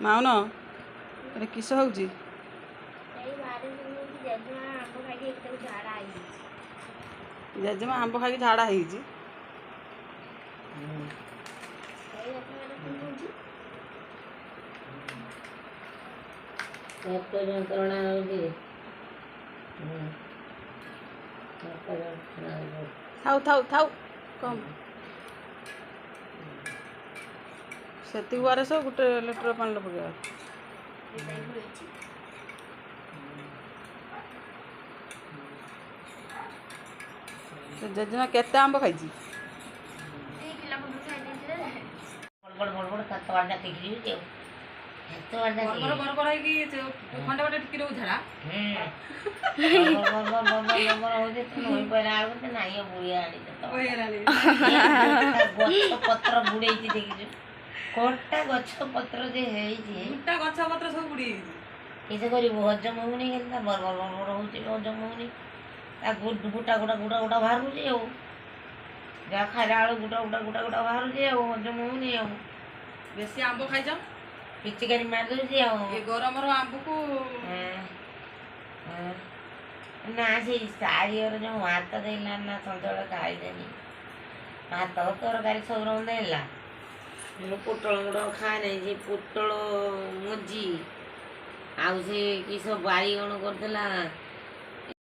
ମାଉନ ଏରେ କିସ ହଉଛି? ଜେଜେମା ଆମ୍ବ ଖାଇକି ଝାଡ଼ା ହେଇଛି। ପେଟ ଯନ୍ତ୍ରଣା ହଉଛି। ଥାଉ ଥାଉ ଥାଉ କମ୍ ସେତିକି ୱାରେସ ଗୋଟେ ଲିଟର ପାଣିରେ ପକେଇବା। ଜେଜେମା କେତେ ଆମ୍ବ ଖାଇଛି? ପତ୍ର ବୁଡେଇଛି ଦେଖିଛୁ କଟା ଗଛ ପତ୍ର ଯେ ହେଇଛି ଗଛ ପତ୍ର ସବୁ ବୁଡି ଯାଇଛି। କିସ କରିବୁ ହଜମ ହଉନି କେନ୍ତା ବର ହଉଛି ହଜମ ହଉନି ତା ଗୁଟା ଗୁଟା ବାହାରୁଛି ଆଉ ଯାହା ଖାଇଲା ବେଳୁ ଗୁଟା ବାହାରୁଛି ଆଉ ହଜମ ହଉନି ଆଉ ବେଶୀ ଆମ୍ବ ଖାଇଛ ପିଚିକାରି ମାରି ଦଉଛି ଆଉ ଏ ଗରମର ଆମ୍ବକୁ ନା ସେଇ ଶାଢ଼ୀର ଯୋଉ ଭାତ ଦେଲା ନା ସଞ୍ଜବେଳେ ଖାଇଦେନି ଭାତ ତରକାରୀ ସବୁ ରନ୍ଧା ହେଲା ମୁଁ ପୋଟଳ ଗୁଡ଼ ଖାଏ ନାହିଁ ସେ ପୋଟଳ ମଞ୍ଜି ଆଉ ସେ କିସ ବାଇଗଣ କରିଦେଲା